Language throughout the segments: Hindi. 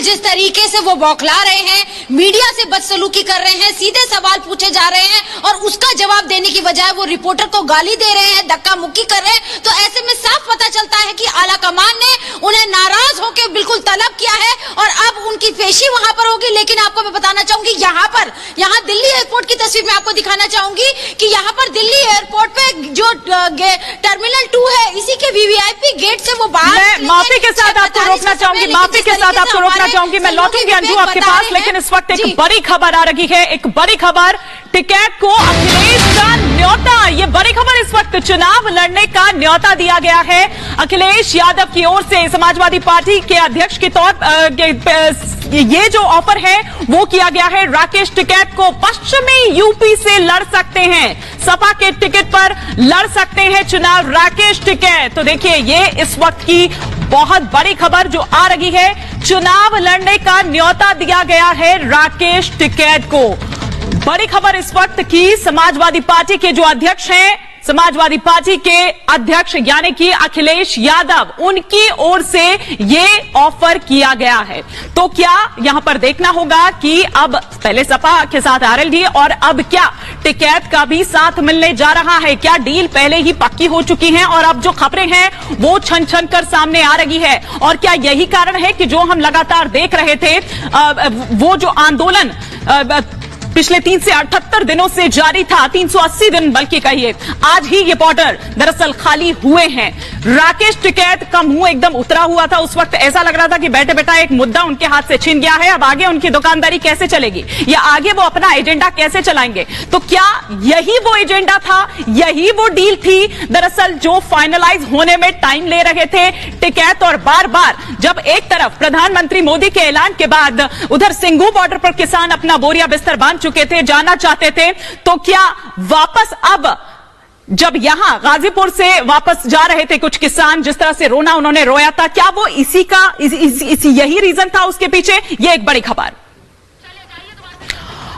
जिस तरीके से वो बौखला रहे हैं, मीडिया से बदसलूकी कर रहे हैं, सीधे सवाल पूछे जा रहे हैं और उसका जवाब देने की बजाय वो रिपोर्टर को गाली दे रहे हैं, धक्का मुक्की कर रहे हैं, तो ऐसे में साफ पता चलता है कि आला कमान ने उन्हें नाराज होकर बिल्कुल तलब किया है और अब उनकी पेशी वहां पर होगी। लेकिन आपको मैं बताना चाहूंगी, यहाँ दिल्ली एयरपोर्ट की तस्वीर मैं आपको दिखाना चाहूंगी कि यहाँ पर दिल्ली एयरपोर्ट पे जो टर्मिनल 2 है, इसी के वीवीआईपी गेट से वो बाहर। माफी के साथ आपको रोकना चाहूंगी, मैं लौटूंगी अंजू आपके पास, लेकिन इस वक्त एक बड़ी खबर आ रही है, एक बड़ी खबर, टिकैत को अखिलेश का न्योता। ये बड़ी खबर, इस वक्त चुनाव लड़ने का न्योता दिया गया है अखिलेश यादव की ओर से। समाजवादी पार्टी के अध्यक्ष के तौर ये जो ऑफर है वो किया गया है राकेश टिकैत को। पश्चिमी यूपी से लड़ सकते हैं, सपा के टिकट पर लड़ सकते हैं चुनाव राकेश टिकैत। तो देखिए, ये इस वक्त की बहुत बड़ी खबर जो आ रही है, चुनाव लड़ने का न्योता दिया गया है राकेश टिकैत को। बड़ी खबर इस वक्त की, समाजवादी पार्टी के जो अध्यक्ष हैं, समाजवादी पार्टी के अध्यक्ष यानी कि अखिलेश यादव, उनकी ओर से ये ऑफर किया गया है। तो क्या यहां पर देखना होगा कि अब पहले सपा के साथ आरएलडी और अब क्या टिकैत का भी साथ मिलने जा रहा है? क्या डील पहले ही पक्की हो चुकी है और अब जो खबरें हैं वो छन छन कर सामने आ रही है? और क्या यही कारण है कि जो हम लगातार देख रहे थे, वो जो आंदोलन पिछले 3 से 78 दिनों से जारी था, 380 दिन बल्कि कहिए, आज ही ये बॉर्डर दरअसल खाली हुए हैं। राकेश टिकैत का मुंह एकदम उतरा हुआ था, उस वक्त ऐसा लग रहा था कि बैठे बैठा एक मुद्दा उनके हाथ से छिन गया है। अब आगे उनकी दुकानदारी कैसे चलेगी या आगे वो अपना एजेंडा कैसे चलाएंगे? तो क्या यही वो एजेंडा था, यही वो डील थी दरअसल जो फाइनलाइज होने में टाइम ले रहे थे टिकैत? और बार बार जब एक तरफ प्रधानमंत्री मोदी के ऐलान के बाद उधर सिंघू बॉर्डर पर किसान अपना बोरिया बिस्तर बांध चुके थे, जाना चाहते थे, तो क्या वापस अब जब यहां गाजीपुर से वापस जा रहे थे कुछ किसान, जिस तरह से रोना उन्होंने रोया था, क्या वो यही रीजन था उसके पीछे? ये एक बड़ी खबर।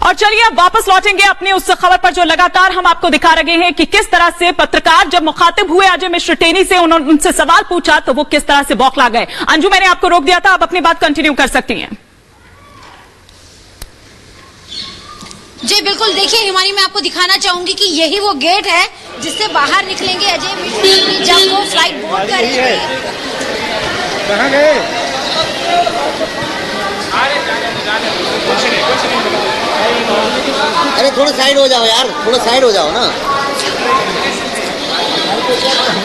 और चलिए अब वापस लौटेंगे अपनी उस खबर पर जो लगातार हम आपको दिखा रहे हैं कि किस तरह से पत्रकार जब मुखातिब हुए अजय मिश्र टेनी से, उन्होंने उनसे सवाल पूछा तो वो किस तरह से बौखला गए। अंजू, मैंने आपको रोक दिया था, आप अपनी बात कंटिन्यू कर सकती हैं। जी बिल्कुल, देखिए हिमानी, मैं आपको दिखाना चाहूंगी कि यही वो गेट है जिससे बाहर निकलेंगे अजय मिश्र जब वो फ्लाइट बोर्ड करेंगे। कहाँ गए? अरे थोड़ा साइड हो जाओ यार, थोड़ा साइड हो जाओ ना।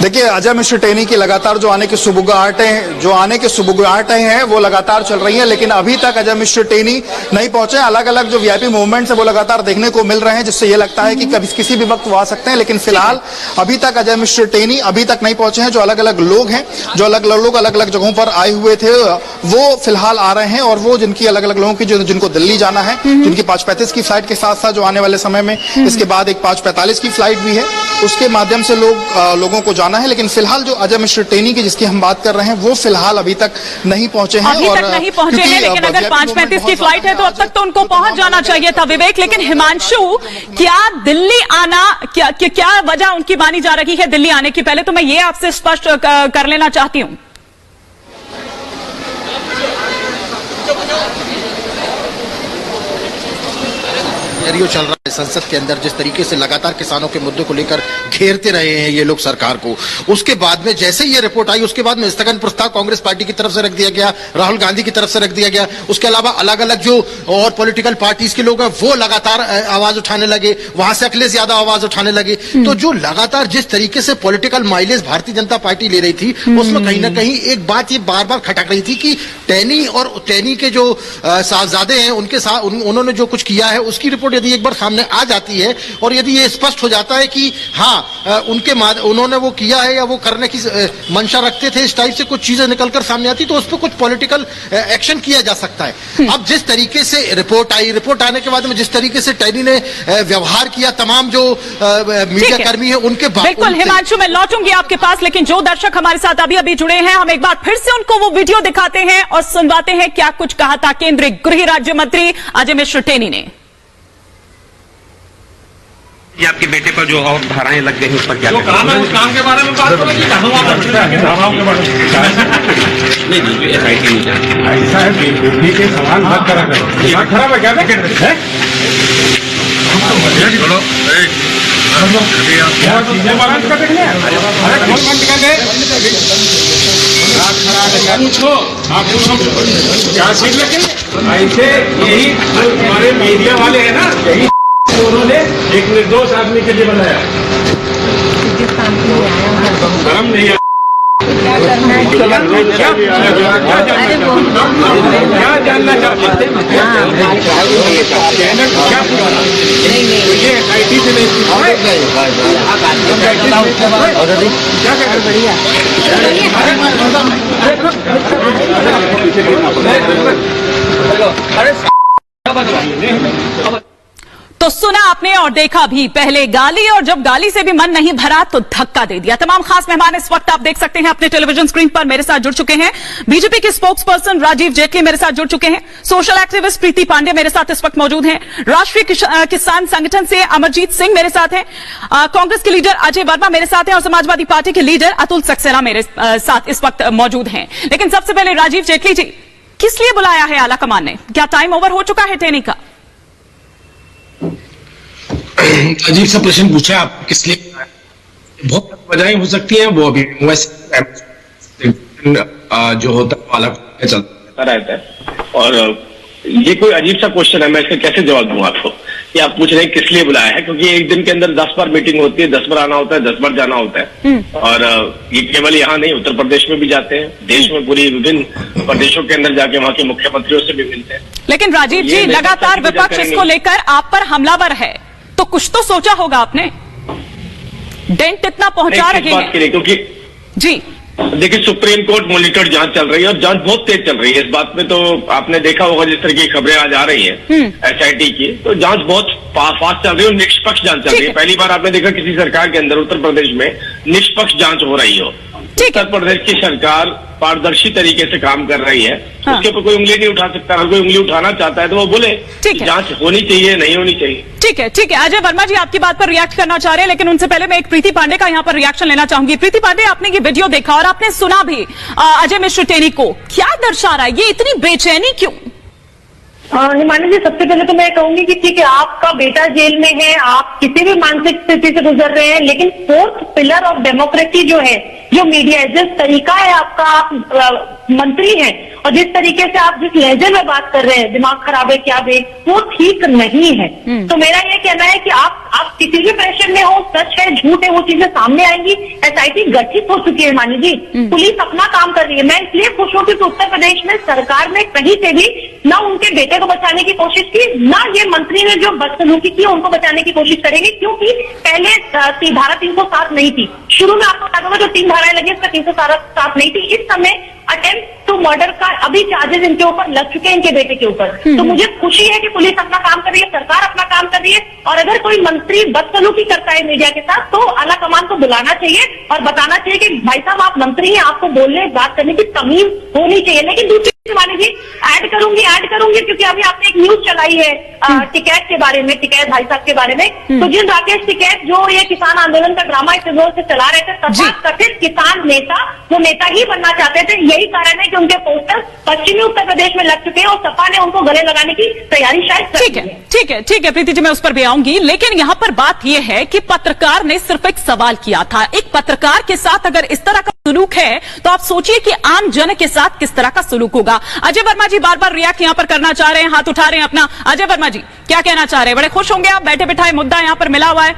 देखिए, अजय मिश्र टेनी की लगातार जो आने की सुबुगाहटें हैं वो लगातार चल रही हैं, लेकिन अभी तक अजय मिश्र टेनी नहीं पहुंचे। अलग अलग जो वीआईपी मूवमेंट्स है वो लगातार देखने को मिल रहे हैं, जिससे ये लगता है कि कभी किसी भी वक्त वो आ सकते हैं, लेकिन फिलहाल अभी तक अजय मिश्र टेनी अभी तक नहीं पहुंचे हैं। जो अलग अलग लोग हैं, जो अलग अलग लोग अलग अलग जगहों पर आए हुए थे, वो फिलहाल आ रहे हैं। और वो जिनकी अलग अलग लोगों की जिनको दिल्ली जाना है, जिनकी 5:35 की फ्लाइट के साथ साथ जो आने वाले समय में इसके बाद एक 5:45 की फ्लाइट भी है, उसके माध्यम से लोगों को जाना है। लेकिन फिलहाल जो अजय मिश्र टेनी की जिसकी हम बात कर रहे हैं वो फिलहाल अभी तक नहीं पहुंचे हैं। अभी तक नहीं पहुंचे हैं, लेकिन अगर 5:35 की फ्लाइट है तो अब तक तो उनको पहुंच जाना चाहिए था, विवेक। लेकिन हिमांशु, क्या दिल्ली आना, क्या वजह उनकी मानी जा रही है दिल्ली आने की? पहले तो मैं ये आपसे स्पष्ट कर लेना चाहती हूं। चल रहा है संसद के अंदर, जिस तरीके से लगातार किसानों के मुद्दों को लेकर घेरते रहे हैं ये लोग सरकार को, उसके बाद में जैसे ये रिपोर्ट आई उसके बाद में स्थगन प्रस्ताव कांग्रेस पार्टी की तरफ से रख दिया गया, राहुल गांधी की तरफ से रख दिया गया। उसके अलावा अलग अलग जो और पॉलिटिकल पार्टीज के लोग हैं वो लगातार आवाज उठाने लगे, वहां से अखिलेश यादव आवाज उठाने लगे। तो जो लगातार जिस तरीके से political mileage Bharatiya Janata party ले रही थी, उसमें कहीं ना कहीं एक बात ये बार बार खटक रही थी कि टेनी और टेनी के जो साहबजादे हैं उनके साथ उन्होंने जो कुछ किया है उसकी रिपोर्ट यदि एक बार सामने आ जाती है और यदि ये स्पष्ट हो जाता है कि हाँ उन्होंने वो किया है या वो करने की मंशा रखते थे, इस टाइप से कुछ चीजें निकलकर सामने आती तो उस पर कुछ पॉलिटिकल एक्शन किया जा सकता है। अब जिस तरीके से रिपोर्ट आई, रिपोर्ट आने के बाद में जिस तरीके से टेनी ने व्यवहार किया तमाम जो मीडिया कर्मी है उनके बाद, बिल्कुल हिमांशु, मैं लौटूंगी आपके पास, लेकिन जो दर्शक हमारे साथ अभी अभी जुड़े हैं, हम एक बार फिर से उनको वो वीडियो दिखाते हैं और सुनवाते हैं क्या कुछ कहा था केंद्रीय गृह राज्य मंत्री अजय मिश्र टेनी ने। ये आपके बेटे पर जो और धाराएं लग गई उस पर क्या जो काम है उस काम के बारे में बात करो कि धाराओं के बारे में नहीं जो SIT नहीं जानती ऐसा है बेटी के सवाल मत करा करो दिमाग खराब है क्या बोलो क्या चीजें बात कर रहे हैं अरे कौन बंद कर दे पूछो आप पूछो क्या चीज लेकिन ऐसे यही जो तुम्हारे मीडिया वाले हैं ना यही उन्होंने एक निर्दोष आदमी के लिए बनाया गरम नहीं है क्या जानना चाहते हैं ये SIT से नहीं तो सुना आपने और देखा भी, पहले गाली और जब गाली से भी मन नहीं भरा तो धक्का दे दिया। तमाम खास मेहमान इस वक्त आप देख सकते हैं अपने टेलीविजन स्क्रीन पर मेरे साथ जुड़ चुके हैं। बीजेपी के स्पोक्स पर्सन राजीव जेटली मेरे साथ जुड़ चुके हैं। सोशल एक्टिविस्ट प्रीति पांडे मेरे साथ इस वक्त मौजूद हैं। राष्ट्रीय किसान संगठन से अमरजीत सिंह मेरे साथ हैं। कांग्रेस के लीडर अजय वर्मा मेरे साथ हैं और समाजवादी पार्टी के लीडर अतुल सक्सेना मेरे साथ इस वक्त मौजूद हैं। लेकिन सबसे पहले राजीव जेटली जी, किस लिए बुलाया है आला कमान ने? क्या टाइम ओवर हो चुका है टेनी का? अजीब सा प्रश्न पूछा आप, किस लिए? बहुत वजहें हो सकती हैं, वो अभी वैसे जो होता है वाला चलता रहता है। और ये कोई अजीब सा क्वेश्चन है, मैं इसका कैसे जवाब दूंगा आपको कि आप पूछ रहे हैं किस लिए बुलाया है? क्योंकि एक दिन के अंदर 10 बार मीटिंग होती है, 10 बार आना होता है, 10 बार जाना होता है। और ये केवल यहाँ नहीं, उत्तर प्रदेश में भी जाते हैं, देश में पूरी विभिन्न प्रदेशों के अंदर जाके वहाँ के मुख्यमंत्रियों से भी मिलते हैं। लेकिन राजीव जी, लगातार विपक्ष इसको लेकर आप पर हमलावर है, तो कुछ तो सोचा होगा आपने? डेंट इतना पहुंचा रहे हैं के लिए, क्योंकि जी देखिए सुप्रीम कोर्ट मॉनिटर्ड जांच चल रही है और जांच बहुत तेज चल रही है। इस बात में तो आपने देखा होगा, जिस तरह की खबरें आज आ रही हैं SIT की, तो जांच बहुत फास्ट चल रही है और निष्पक्ष जांच चल रही है। पहली बार आपने देखा किसी सरकार के अंदर उत्तर प्रदेश में निष्पक्ष जांच हो रही हो। उत्तर प्रदेश की सरकार पारदर्शी तरीके से काम कर रही है। हाँ। उसके ऊपर कोई उंगली नहीं उठा सकता। अगर कोई उंगली उठाना चाहता है तो वो बोले जांच होनी चाहिए, नहीं होनी चाहिए। ठीक है, ठीक है। अजय वर्मा जी आपकी बात पर रिएक्ट करना चाह रहे हैं, लेकिन उनसे पहले मैं एक प्रीति पांडे का यहाँ पर रिएक्शन लेना चाहूंगी। प्रीति पांडे, आपने ये वीडियो देखा और आपने सुना भी अजय मिश्र टेनी को, क्या दर्शा रहा है? ये इतनी बेचैनी क्यों? हिमानी जी, सबसे पहले तो मैं कहूंगी कि ठीक है, आपका बेटा जेल में है, आप किसी भी मानसिक स्थिति से गुजर रहे हैं, लेकिन 4th पिलर ऑफ डेमोक्रेसी जो है, जो मीडिया है, जिस तरीका है आपका, आप मंत्री हैं और जिस तरीके से आप जिस लहजे में बात कर रहे हैं, दिमाग खराब है क्या बे, वो ठीक नहीं है। तो मेरा ये कहना है कि आप किसी भी प्रेशर में हो, सच है झूठ है, वो चीजें सामने आएंगी। SIT गठित हो चुकी है हिमानी जी, पुलिस अपना काम कर रही है। मैं इसलिए खुश हूं कि उत्तर प्रदेश में सरकार ने कहीं से भी ना उनके बेटे को बचाने की कोशिश की, ना ये मंत्री ने जो बदसलूकी की उनको बचाने की कोशिश करेंगे, क्योंकि पहले धारा 307 नहीं थी। शुरू में आपको याद होगा जो 3 धाराएं लगी, इसका 307 नहीं थी। इस समय अटेम्प्ट टू मर्डर का अभी चार्जेस इनके ऊपर लग चुके हैं, इनके बेटे के ऊपर। तो मुझे खुशी है कि पुलिस अपना काम कर रही है, सरकार अपना काम कर रही है। और अगर कोई मंत्री बदसलूकी करता है मीडिया के साथ, तो आला कमान को बुलाना चाहिए और बताना चाहिए कि भाई साहब आप मंत्री हैं, आपको बोलने बात करने की तमीज होनी चाहिए। लेकिन दूसरी मानी जी, ऐड करूंगी क्योंकि अभी आपने एक न्यूज चलाई है टिकैत के बारे में, टिकैत भाई साहब के बारे में। तो जिन राकेश टिकैत जो ये किसान आंदोलन का ड्रामा इस जोर से चला रहे थे, सपा कथित किसान नेता, वो नेता ही बनना चाहते थे। यही कारण है कि उनके पोस्टर पश्चिमी उत्तर प्रदेश में लग चुके हैं और सपा ने उनको गले लगाने की तैयारी शायद कर ली है। ठीक है प्रीति जी, मैं उस पर भी आऊंगी। लेकिन यहाँ पर बात यह है कि पत्रकार ने सिर्फ एक सवाल किया था। एक पत्रकार के साथ अगर इस तरह का सुलूक है, तो आप सोचिए कि आम जन के साथ किस तरह का सुलूक होगा। अजय वर्मा जी बार बार रिएक्ट यहाँ पर करना चाह रहे हैं, हाथ उठा रहे हैं अपना। अजय वर्मा जी क्या कहना चाह रहे हैं? बड़े खुश होंगे आप, बैठे बिठाए मुद्दा यहाँ पर मिला हुआ है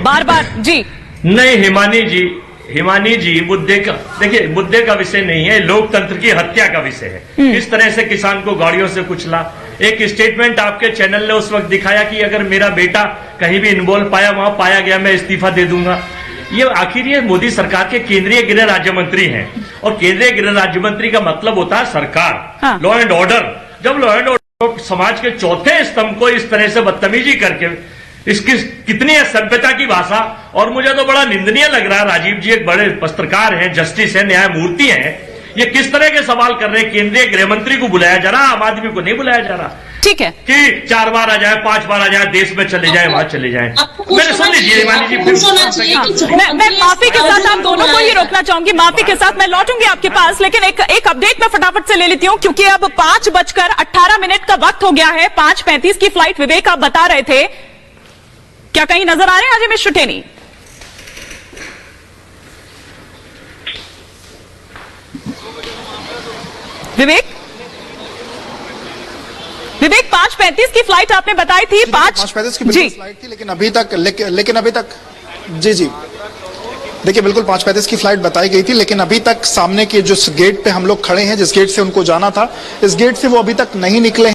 बार बार जी। नहीं हिमानी जी मुद्दे का, देखिए मुद्दे का विषय नहीं है, लोकतंत्र की हत्या का विषय है। किस तरह से किसान को गाड़ियों से कुचला। एक स्टेटमेंट आपके चैनल ने उस वक्त दिखाया कि अगर मेरा बेटा कहीं भी इन्वॉल्व पाया गया, मैं इस्तीफा दे दूंगा। ये आखिर ये मोदी सरकार के केंद्रीय गृह राज्य मंत्री हैं, और केंद्रीय गृह राज्य मंत्री का मतलब होता है सरकार, लॉ एंड ऑर्डर। जब लॉ एंड ऑर्डर समाज के चौथे स्तंभ को इस तरह से बदतमीजी करके, इसकी कितनी है सभ्यता की भाषा। और मुझे तो बड़ा निंदनीय लग रहा है, राजीव जी एक बड़े पत्रकार हैं, जस्टिस है, न्यायमूर्ति हैं, ये किस तरह के सवाल कर रहे हैं? केंद्रीय गृह मंत्री को बुलाया जा रहा, आम आदमी को नहीं बुलाया जा रहा। ठीक है कि 4 बार आ जाए, 5 बार आ जाए, देश में चले जाए, वहां चले जाए। मैंने सुन लीजिए हिमानी जी, मैं माफी के साथ आप दोनों को ही रोकना चाहूंगी, माफी के साथ मैं लौटूंगी आपके पास, लेकिन एक अपडेट मैं फटाफट से ले लेती हूं, क्योंकि अब 5:18 का वक्त हो गया है। 5:35 की फ्लाइट, विवेक आप बता रहे थे, क्या कहीं नजर आ रहे हैं अजय मिश्र टेनी? विवेक 5:35 की फ्लाइट आपने बताई थी, 5:35 की बिल्कुल फ्लाइट थी, लेकिन अभी तक जी देखिए, बिल्कुल 5:35 की फ्लाइट बताई गई थी, लेकिन अभी तक सामने के जो गेट पे हम लोग खड़े हैं, जिस गेट से उनको जाना था, इस गेट से वो अभी तक नहीं निकले हैं।